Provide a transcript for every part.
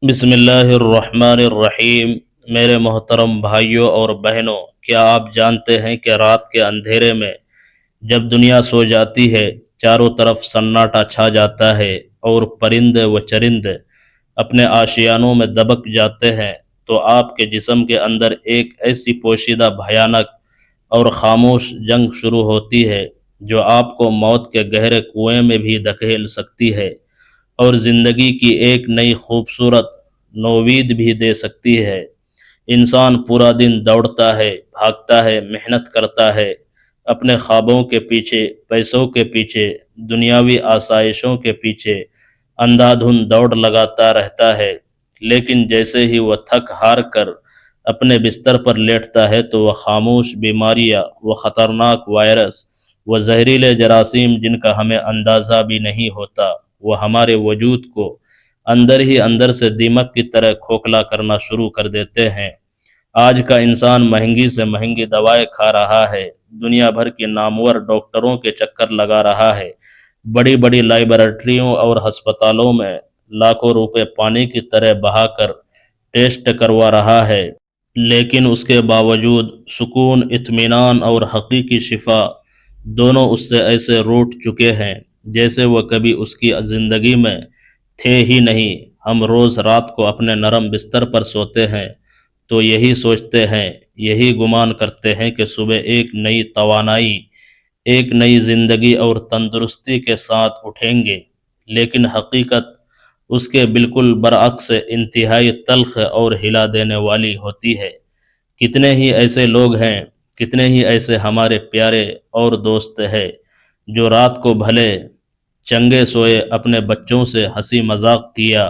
بسم اللہ الرحمن الرحیم۔ میرے محترم بھائیوں اور بہنوں، کیا آپ جانتے ہیں کہ رات کے اندھیرے میں جب دنیا سو جاتی ہے، چاروں طرف سناٹا چھا جاتا ہے اور پرندے و چرندے اپنے آشیانوں میں دبک جاتے ہیں، تو آپ کے جسم کے اندر ایک ایسی پوشیدہ بھیانک اور خاموش جنگ شروع ہوتی ہے جو آپ کو موت کے گہرے کنویں میں بھی دھکیل سکتی ہے اور زندگی کی ایک نئی خوبصورت نوید بھی دے سکتی ہے۔ انسان پورا دن دوڑتا ہے، بھاگتا ہے، محنت کرتا ہے، اپنے خوابوں کے پیچھے، پیسوں کے پیچھے، دنیاوی آسائشوں کے پیچھے اندھا دھند دوڑ لگاتا رہتا ہے، لیکن جیسے ہی وہ تھک ہار کر اپنے بستر پر لیٹتا ہے تو وہ خاموش بیماریاں، وہ خطرناک وائرس، وہ زہریلے جراثیم جن کا ہمیں اندازہ بھی نہیں ہوتا، وہ ہمارے وجود کو اندر ہی اندر سے دیمک کی طرح کھوکھلا کرنا شروع کر دیتے ہیں۔ آج کا انسان مہنگی سے مہنگی دوائیں کھا رہا ہے، دنیا بھر کی نامور ڈاکٹروں کے چکر لگا رہا ہے، بڑی بڑی لیبارٹریوں اور ہسپتالوں میں لاکھوں روپے پانی کی طرح بہا کر ٹیسٹ کروا رہا ہے، لیکن اس کے باوجود سکون، اطمینان اور حقیقی شفا دونوں اس سے ایسے روٹ چکے ہیں جیسے وہ کبھی اس کی زندگی میں تھے ہی نہیں۔ ہم روز رات کو اپنے نرم بستر پر سوتے ہیں تو یہی سوچتے ہیں، یہی گمان کرتے ہیں کہ صبح ایک نئی توانائی، ایک نئی زندگی اور تندرستی کے ساتھ اٹھیں گے، لیکن حقیقت اس کے بالکل برعکس انتہائی تلخ اور ہلا دینے والی ہوتی ہے۔ کتنے ہی ایسے لوگ ہیں، کتنے ہی ایسے ہمارے پیارے اور دوست ہیں جو رات کو بھلے چنگے سوئے، اپنے بچوں سے ہنسی مذاق کیا،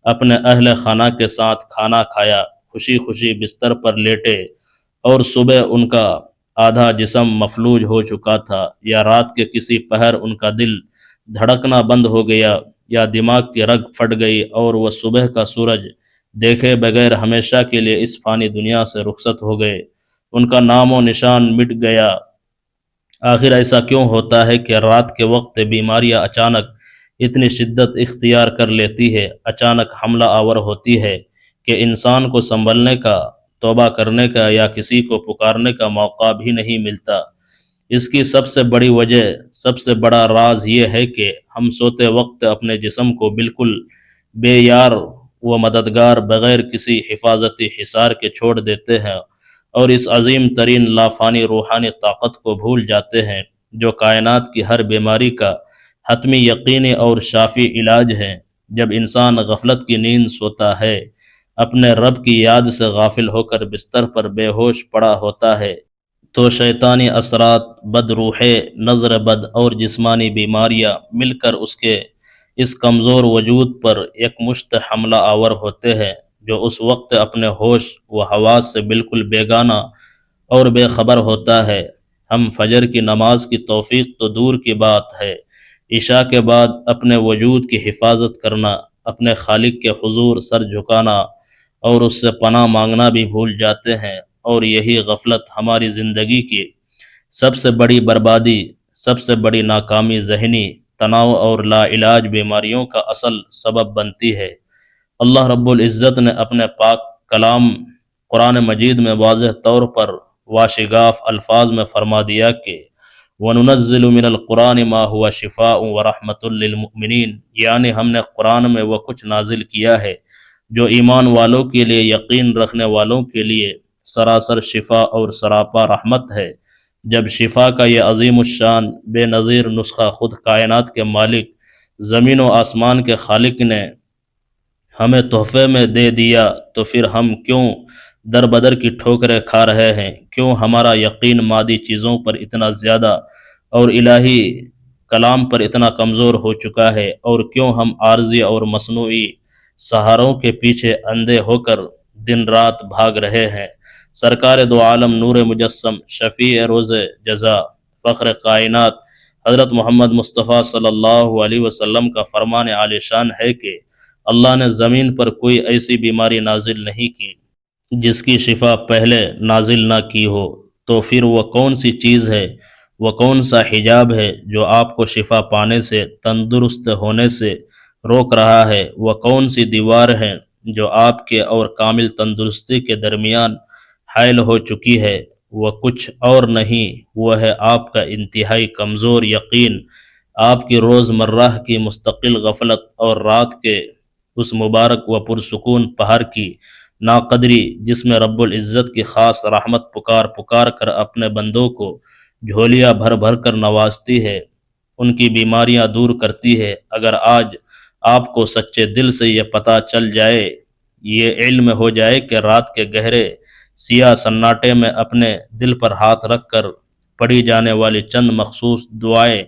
اپنے اہل خانہ کے ساتھ کھانا کھایا، خوشی خوشی بستر پر لیٹے، اور صبح ان کا آدھا جسم مفلوج ہو چکا تھا، یا رات کے کسی پہر ان کا دل دھڑکنا بند ہو گیا، یا دماغ کی رگ پھٹ گئی اور وہ صبح کا سورج دیکھے بغیر ہمیشہ کے لیے اس فانی دنیا سے رخصت ہو گئے، ان کا نام و نشان مٹ گیا۔ آخر ایسا کیوں ہوتا ہے کہ رات کے وقت بیماریاں اچانک اتنی شدت اختیار کر لیتی ہے، اچانک حملہ آور ہوتی ہے کہ انسان کو سنبھلنے کا، توبہ کرنے کا یا کسی کو پکارنے کا موقع بھی نہیں ملتا؟ اس کی سب سے بڑی وجہ، سب سے بڑا راز یہ ہے کہ ہم سوتے وقت اپنے جسم کو بالکل بے یار و مددگار، بغیر کسی حفاظتی حصار کے چھوڑ دیتے ہیں، اور اس عظیم ترین لافانی روحانی طاقت کو بھول جاتے ہیں جو کائنات کی ہر بیماری کا حتمی، یقینی اور شافی علاج ہے۔ جب انسان غفلت کی نیند سوتا ہے، اپنے رب کی یاد سے غافل ہو کر بستر پر بے ہوش پڑا ہوتا ہے، تو شیطانی اثرات، بد روحے، نظر بد اور جسمانی بیماریاں مل کر اس کے اس کمزور وجود پر ایک مشت حملہ آور ہوتے ہیں، جو اس وقت اپنے ہوش و حواس سے بالکل بیگانہ اور بے خبر ہوتا ہے۔ ہم فجر کی نماز کی توفیق تو دور کی بات ہے، عشاء کے بعد اپنے وجود کی حفاظت کرنا، اپنے خالق کے حضور سر جھکانا اور اس سے پناہ مانگنا بھی بھول جاتے ہیں، اور یہی غفلت ہماری زندگی کی سب سے بڑی بربادی، سب سے بڑی ناکامی، ذہنی تناؤ اور لا علاج بیماریوں کا اصل سبب بنتی ہے۔ اللہ رب العزت نے اپنے پاک کلام قرآن مجید میں واضح طور پر واشگاف الفاظ میں فرما دیا کہ وَنُنَزِّلُ مِنَ الْقُرْآنِ مَا هُوَ شِفَاءٌ وَرَحْمَةٌ لِّلْمُؤْمِنِينَ، یعنی ہم نے قرآن میں وہ کچھ نازل کیا ہے جو ایمان والوں کے لیے، یقین رکھنے والوں کے لیے سراسر شفا اور سراپا رحمت ہے۔ جب شفا کا یہ عظیم الشان بے نظیر نسخہ خود کائنات کے مالک، زمین و آسمان کے خالق نے ہمیں تحفے میں دے دیا، تو پھر ہم کیوں در بدر کی ٹھوکریں کھا رہے ہیں؟ کیوں ہمارا یقین مادی چیزوں پر اتنا زیادہ اور الہی کلام پر اتنا کمزور ہو چکا ہے؟ اور کیوں ہم عارضی اور مصنوعی سہاروں کے پیچھے اندھے ہو کر دن رات بھاگ رہے ہیں؟ سرکار دو عالم، نور مجسم، شفیع روز جزا، فخر کائنات حضرت محمد مصطفیٰ صلی اللہ علیہ وسلم کا فرمان عالی شان ہے کہ اللہ نے زمین پر کوئی ایسی بیماری نازل نہیں کی جس کی شفا پہلے نازل نہ کی ہو۔ تو پھر وہ کون سی چیز ہے، وہ کون سا حجاب ہے جو آپ کو شفا پانے سے، تندرست ہونے سے روک رہا ہے؟ وہ کون سی دیوار ہے جو آپ کے اور کامل تندرستی کے درمیان حائل ہو چکی ہے، وہ کچھ اور نہیں، وہ ہے آپ کا انتہائی کمزور یقین، آپ کی روز مرہ کی مستقل غفلت اور رات کے اس مبارک و پرسکون پہر کی ناقدری جس میں رب العزت کی خاص رحمت پکار پکار کر اپنے بندوں کو جھولیاں بھر بھر کر نوازتی ہے، ان کی بیماریاں دور کرتی ہے۔ اگر آج آپ کو سچے دل سے یہ پتہ چل جائے، یہ علم ہو جائے کہ رات کے گہرے سیاہ سناٹے میں اپنے دل پر ہاتھ رکھ کر پڑھی جانے والی چند مخصوص دعائیں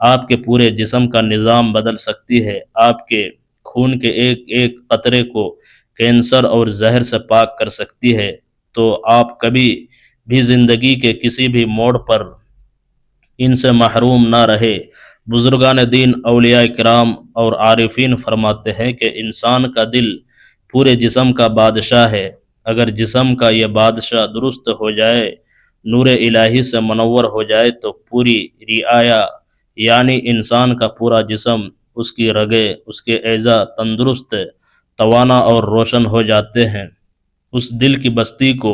آپ کے پورے جسم کا نظام بدل سکتی ہے، آپ کے خون کے ایک ایک قطرے کو کینسر اور زہر سے پاک کر سکتی ہے، تو آپ کبھی بھی زندگی کے کسی بھی موڑ پر ان سے محروم نہ رہے۔ بزرگان دین، اولیاء کرام اور عارفین فرماتے ہیں کہ انسان کا دل پورے جسم کا بادشاہ ہے، اگر جسم کا یہ بادشاہ درست ہو جائے، نور الہی سے منور ہو جائے، تو پوری رعایا یعنی انسان کا پورا جسم، اس کی رگیں، اس کے اعضاء تندرست، توانا اور روشن ہو جاتے ہیں۔ اس دل کی بستی کو،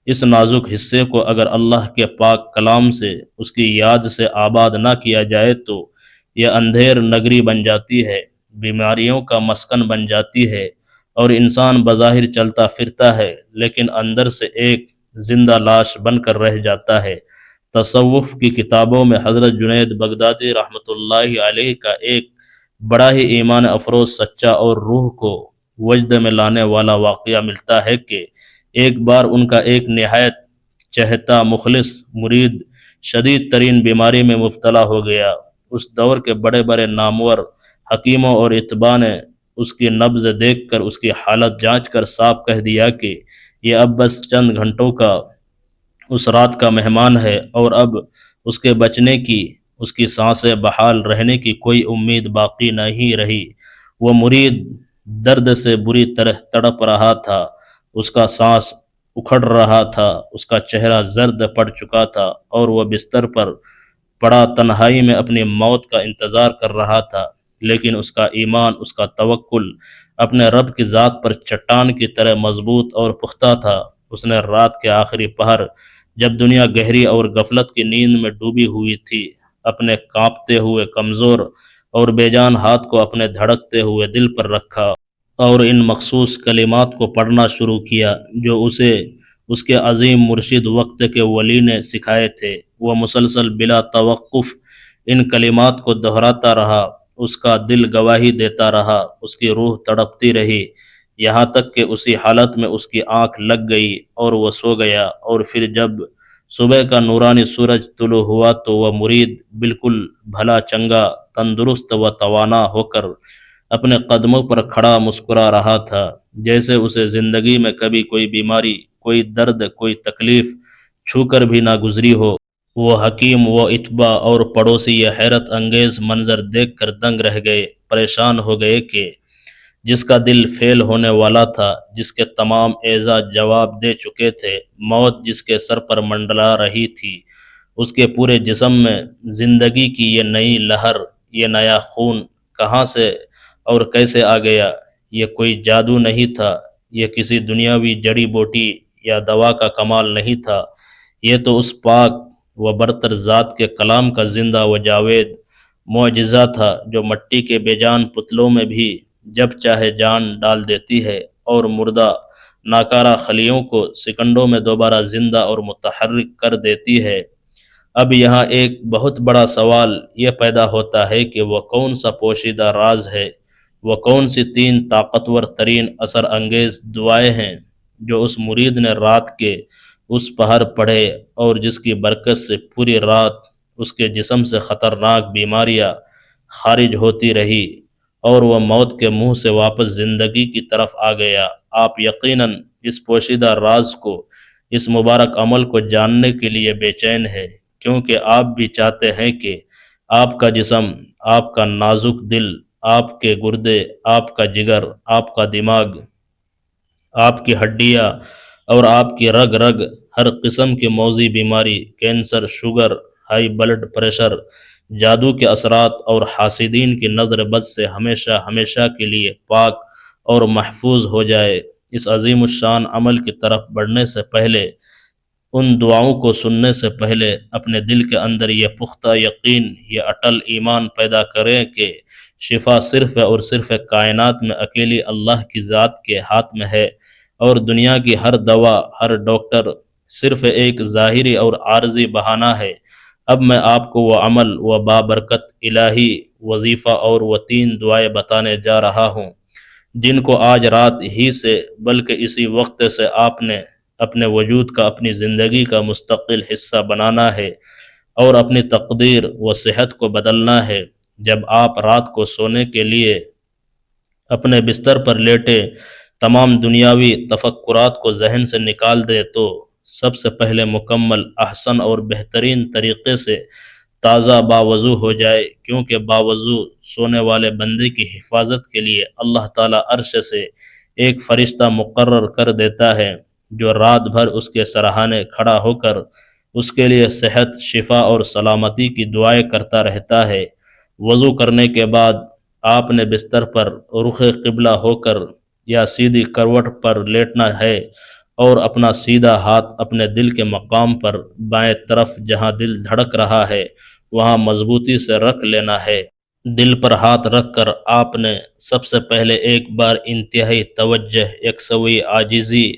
اس نازک حصے کو اگر اللہ کے پاک کلام سے، اس کی یاد سے آباد نہ کیا جائے تو یہ اندھیر نگری بن جاتی ہے، بیماریوں کا مسکن بن جاتی ہے، اور انسان بظاہر چلتا پھرتا ہے لیکن اندر سے ایک زندہ لاش بن کر رہ جاتا ہے۔ تصوف کی کتابوں میں حضرت جنید بغدادی رحمۃ اللہ علیہ کا ایک بڑا ہی ایمان افروز، سچا اور روح کو وجد میں لانے والا واقعہ ملتا ہے کہ ایک بار ان کا ایک نہایت چہتا مخلص مرید شدید ترین بیماری میں مبتلا ہو گیا۔ اس دور کے بڑے بڑے نامور حکیموں اور اتباع نے اس کی نبض دیکھ کر اس کی حالت جانچ کر صاف کہہ دیا کہ یہ اب بس چند گھنٹوں کا اس رات کا مہمان ہے، اور اب اس کے بچنے کی، اس کی سانسیں بحال رہنے کی کوئی امید باقی نہیں رہی۔ وہ مرید درد سے بری طرح تڑپ رہا تھا، اس کا سانس اکھڑ رہا تھا، اس کا چہرہ زرد پڑ چکا تھا، اور وہ بستر پر پڑا تنہائی میں اپنی موت کا انتظار کر رہا تھا، لیکن اس کا ایمان، اس کا توکل اپنے رب کی ذات پر چٹان کی طرح مضبوط اور پختہ تھا۔ اس نے رات کے آخری پہر، جب دنیا گہری اور غفلت کی نیند میں ڈوبی ہوئی تھی، اپنے کانپتے ہوئے کمزور اور بے جان ہاتھ کو اپنے دھڑکتے ہوئے دل پر رکھا اور ان مخصوص کلمات کو پڑھنا شروع کیا جو اسے اس کے عظیم مرشد وقت کے ولی نے سکھائے تھے۔ وہ مسلسل بلا توقف ان کلمات کو دہراتا رہا، اس کا دل گواہی دیتا رہا، اس کی روح تڑپتی رہی، یہاں تک کہ اسی حالت میں اس کی آنکھ لگ گئی اور وہ سو گیا۔ اور پھر جب صبح کا نورانی سورج طلوع ہوا تو وہ مرید بالکل بھلا چنگا، تندرست و توانا ہو کر اپنے قدموں پر کھڑا مسکرا رہا تھا، جیسے اسے زندگی میں کبھی کوئی بیماری، کوئی درد، کوئی تکلیف چھو کر بھی نہ گزری ہو۔ وہ حکیم، وہ اتباع اور پڑوسی یہ حیرت انگیز منظر دیکھ کر دنگ رہ گئے، پریشان ہو گئے کہ جس کا دل فیل ہونے والا تھا، جس کے تمام اعضاء جواب دے چکے تھے، موت جس کے سر پر منڈلا رہی تھی، اس کے پورے جسم میں زندگی کی یہ نئی لہر، یہ نیا خون کہاں سے اور کیسے آ گیا؟ یہ کوئی جادو نہیں تھا، یہ کسی دنیاوی جڑی بوٹی یا دوا کا کمال نہیں تھا، یہ تو اس پاک و برتر ذات کے کلام کا زندہ و جاوید معجزہ تھا جو مٹی کے بے جان پتلوں میں بھی جب چاہے جان ڈال دیتی ہے اور مردہ ناکارہ خلیوں کو سیکنڈوں میں دوبارہ زندہ اور متحرک کر دیتی ہے۔ اب یہاں ایک بہت بڑا سوال یہ پیدا ہوتا ہے کہ وہ کون سا پوشیدہ راز ہے، وہ کون سی تین طاقتور ترین اثر انگیز دعائیں ہیں جو اس مرید نے رات کے اس پہر پڑھے اور جس کی برکت سے پوری رات اس کے جسم سے خطرناک بیماریاں خارج ہوتی رہی اور وہ موت کے منہ سے واپس زندگی کی طرف آ گیا۔ آپ یقیناً اس پوشیدہ راز کو، اس مبارک عمل کو جاننے کے لیے بے چین ہے، کیونکہ آپ بھی چاہتے ہیں کہ آپ کا جسم، آپ کا نازک دل، آپ کے گردے، آپ کا جگر، آپ کا دماغ، آپ کی ہڈیاں اور آپ کی رگ رگ ہر قسم کی موذی بیماری، cancer, sugar, high blood pressure, جادو کے اثرات اور حاسدین کی نظر بد سے ہمیشہ ہمیشہ کے لیے پاک اور محفوظ ہو جائے۔ اس عظیم الشان عمل کی طرف بڑھنے سے پہلے، ان دعاؤں کو سننے سے پہلے اپنے دل کے اندر یہ پختہ یقین، یہ اٹل ایمان پیدا کریں کہ شفا صرف اور صرف کائنات میں اکیلی اللہ کی ذات کے ہاتھ میں ہے، اور دنیا کی ہر دوا، ہر ڈاکٹر صرف ایک ظاہری اور عارضی بہانہ ہے۔ اب میں آپ کو وہ عمل، وہ بابرکت الہی وظیفہ اور وہ 3 دعائیں بتانے جا رہا ہوں، جن کو آج رات ہی سے بلکہ اسی وقت سے آپ نے اپنے وجود کا، اپنی زندگی کا مستقل حصہ بنانا ہے اور اپنی تقدیر و صحت کو بدلنا ہے۔ جب آپ رات کو سونے کے لیے اپنے بستر پر لیٹے، تمام دنیاوی تفکرات کو ذہن سے نکال دے تو سب سے پہلے مکمل، احسن اور بہترین طریقے سے تازہ باوضو ہو جائے، کیونکہ باوضو سونے والے بندے کی حفاظت کے لیے اللہ تعالیٰ عرش سے ایک فرشتہ مقرر کر دیتا ہے، جو رات بھر اس کے سرہانے کھڑا ہو کر اس کے لیے صحت، شفا اور سلامتی کی دعائیں کرتا رہتا ہے۔ وضو کرنے کے بعد آپ نے بستر پر رخ قبلہ ہو کر یا سیدھی کروٹ پر لیٹنا ہے، اور اپنا سیدھا ہاتھ اپنے دل کے مقام پر بائیں طرف جہاں دل دھڑک رہا ہے وہاں مضبوطی سے رکھ لینا ہے۔ دل پر ہاتھ رکھ کر آپ نے سب سے پہلے ایک بار انتہائی توجہ، یکسوئی، عاجزی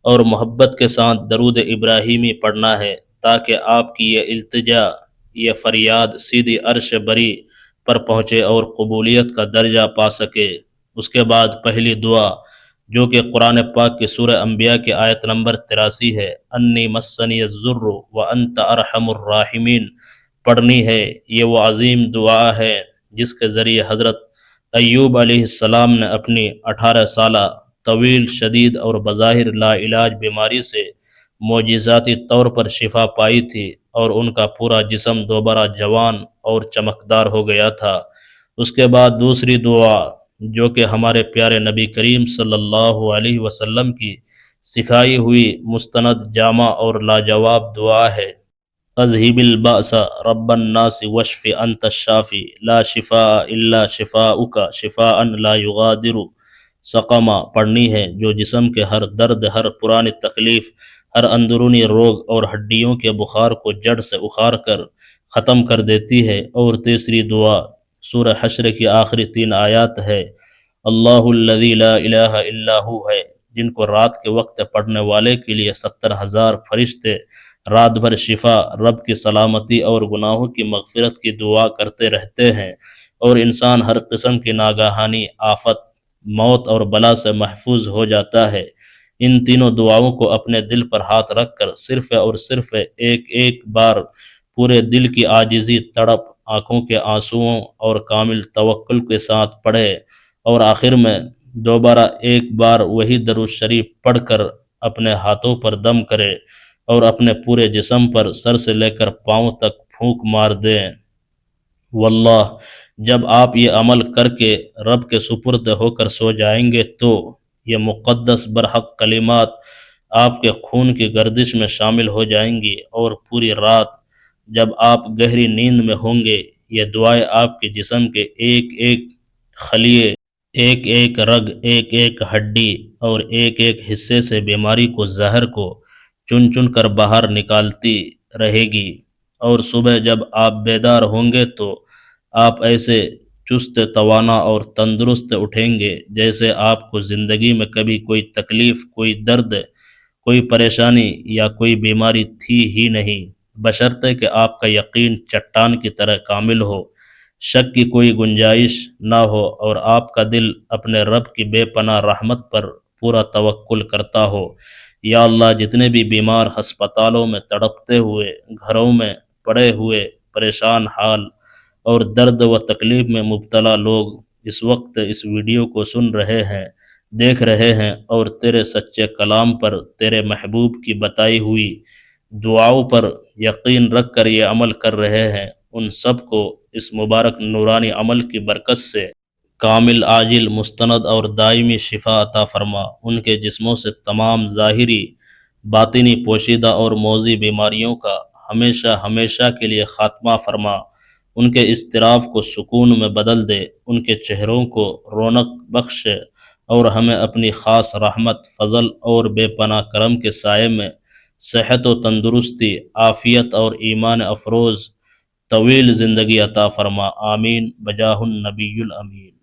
اور محبت کے ساتھ درود ابراہیمی پڑھنا ہے، تاکہ آپ کی یہ التجا، یہ فریاد سیدھی عرش بری پر پہنچے اور قبولیت کا درجہ پا سکے۔ اس کے بعد پہلی دعا، جو کہ قرآن پاک کی سورہ انبیاء کی آیت نمبر 83 ہے، انی مسنی الضر وانت ارحم الراحمین، پڑھنی ہے۔ یہ وہ عظیم دعا ہے جس کے ذریعے حضرت ایوب علیہ السلام نے اپنی 18 سالہ طویل، شدید اور بظاہر لا علاج بیماری سے معجزاتی طور پر شفا پائی تھی، اور ان کا پورا جسم دوبارہ جوان اور چمکدار ہو گیا تھا۔ اس کے بعد دوسری دعا، جو کہ ہمارے پیارے نبی کریم صلی اللہ علیہ وسلم کی سکھائی ہوئی مستند، جامع اور لاجواب دعا ہے، اذهب البأس رب الناس واشف انت الشافی لا شفاء الا شفاؤک شفاء لا یغادر سقما، پڑھنی ہے، جو جسم کے ہر درد، ہر پرانی تکلیف، ہر اندرونی روگ اور ہڈیوں کے بخار کو جڑ سے اخاڑ کر ختم کر دیتی ہے۔ اور تیسری دعا سورہ حشر کی آخری 3 آیات ہے، اللہ الذی لا الہ الا ہو ہے، جن کو رات کے وقت پڑھنے والے کے لیے 70,000 فرشتے رات بھر شفا، رب کی سلامتی اور گناہوں کی مغفرت کی دعا کرتے رہتے ہیں، اور انسان ہر قسم کی ناگہانی آفت، موت اور بلا سے محفوظ ہو جاتا ہے۔ ان تینوں دعاؤں کو اپنے دل پر ہاتھ رکھ کر صرف اور صرف ایک ایک بار پورے دل کی عاجزی، تڑپ، آنکھوں کے آنسوؤں اور کامل توکل کے ساتھ پڑھے، اور آخر میں دوبارہ ایک بار وہی درود شریف پڑھ کر اپنے ہاتھوں پر دم کرے اور اپنے پورے جسم پر سر سے لے کر پاؤں تک پھونک مار دیں۔ واللہ جب آپ یہ عمل کر کے رب کے سپرد ہو کر سو جائیں گے تو یہ مقدس برحق کلمات آپ کے خون کی گردش میں شامل ہو جائیں گی، اور پوری رات جب آپ گہری نیند میں ہوں گے یہ دعائیں آپ کے جسم کے ایک ایک خلیے، ایک ایک رگ، ایک ایک ہڈی اور ایک ایک حصے سے بیماری کو، زہر کو چن چن کر باہر نکالتی رہے گی، اور صبح جب آپ بیدار ہوں گے تو آپ ایسے چست، توانا اور تندرست اٹھیں گے جیسے آپ کو زندگی میں کبھی کوئی تکلیف، کوئی درد، کوئی پریشانی یا کوئی بیماری تھی ہی نہیں، بشرطے کہ آپ کا یقین چٹان کی طرح کامل ہو، شک کی کوئی گنجائش نہ ہو، اور آپ کا دل اپنے رب کی بے پناہ رحمت پر پورا توکل کرتا ہو۔ یا اللہ، جتنے بھی بیمار ہسپتالوں میں تڑپتے ہوئے، گھروں میں پڑے ہوئے پریشان حال اور درد و تکلیف میں مبتلا لوگ اس وقت اس ویڈیو کو سن رہے ہیں، دیکھ رہے ہیں، اور تیرے سچے کلام پر، تیرے محبوب کی بتائی ہوئی دعاؤں پر یقین رکھ کر یہ عمل کر رہے ہیں، ان سب کو اس مبارک نورانی عمل کی برکت سے کامل، عاجل، مستند اور دائمی شفا عطا فرما، ان کے جسموں سے تمام ظاہری، باطنی، پوشیدہ اور موذی بیماریوں کا ہمیشہ ہمیشہ کے لیے خاتمہ فرما، ان کے اضطراب کو سکون میں بدل دے، ان کے چہروں کو رونق بخش، اور ہمیں اپنی خاص رحمت، فضل اور بے پناہ کرم کے سائے میں صحت و تندرستی، عافیت اور ایمان افروز طویل زندگی عطا فرما، آمین بجاہ النبی الامین۔